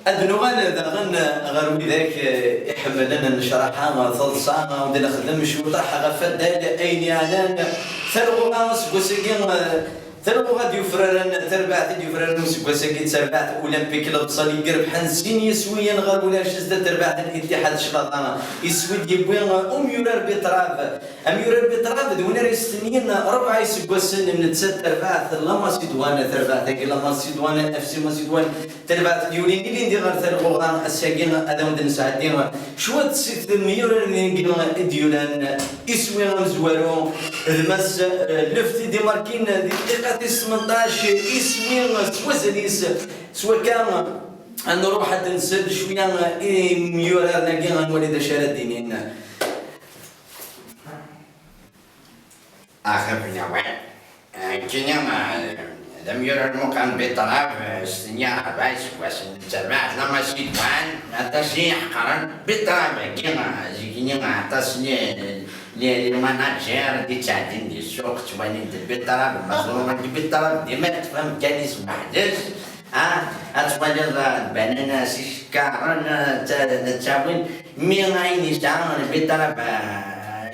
أدنوغان داغن غير ذاك يحمل لنا نشرحها ثلصانة ودي نخدم شوطح غفا دال أين أنا ثلو ناس وسكين ثلو غادي يفررن تربعت يفررن وسكين تربعت أولمبيك البصري قرب حنسين يسويا غير ولا شزد تربعت الاتحاد الشباطنة يسوي يبوين يورر بتراب يورر بتراب دون ريستنين ربع يسقسن من تسد تربعت لما سيدوان تربعت لما سيدوان أفسي ما سيدوان تربعت يولين اللي ندير غير ثلو غان الساقين أدم دن ساعدين شوات ست ميورر نقول ديولان يسوي مزوارو المس لفت دي ماركين دي دقيقة 18 يسوي سوازنيس سوا كان نروح حتى نسد شويه ميورر نلقى نولي شارع دينينا آخر نوع كنا لم يرى المكان بطرف السنيا بايس وسن تبعت لما سيدوان التسيح قرن بطرف كنا زيكنا تصنيع للمناجر دي تعدين دي السوق تواني بالطرف المظلومة دي بالطرف دي ما تفهم كاليس محدث أتفضل البنانا سيشكارن تساوين مين عيني ساعة بالطرف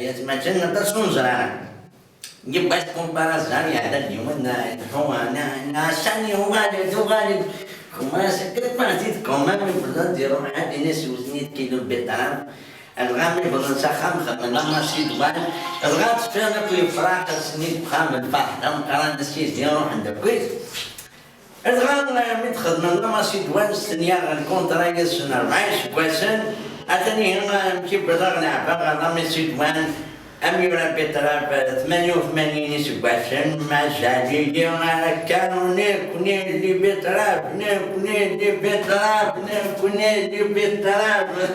يتمثلنا تصنزرنا يبقى كومبارازان هذا اليوم هو أنا شاني هو غالب كما سكت ما زيد كمان من بلاد يروح عند ناس وزنيت كيلو بالطرف الغامي بلنسا خم لما سيدوان الغات فينا في فراق سنيد خام الفحم قران السيس يروح عند كويس الغان متخذ من لما سيدوان السنيا الكونترا يسنا معيش كويسن أتني هنا كيف بلغنا عبارة لما سيدوان أميرا بطرف 88 سباسن ما زالي كانوا نكوني اللي بطرف نكوني اللي بطرف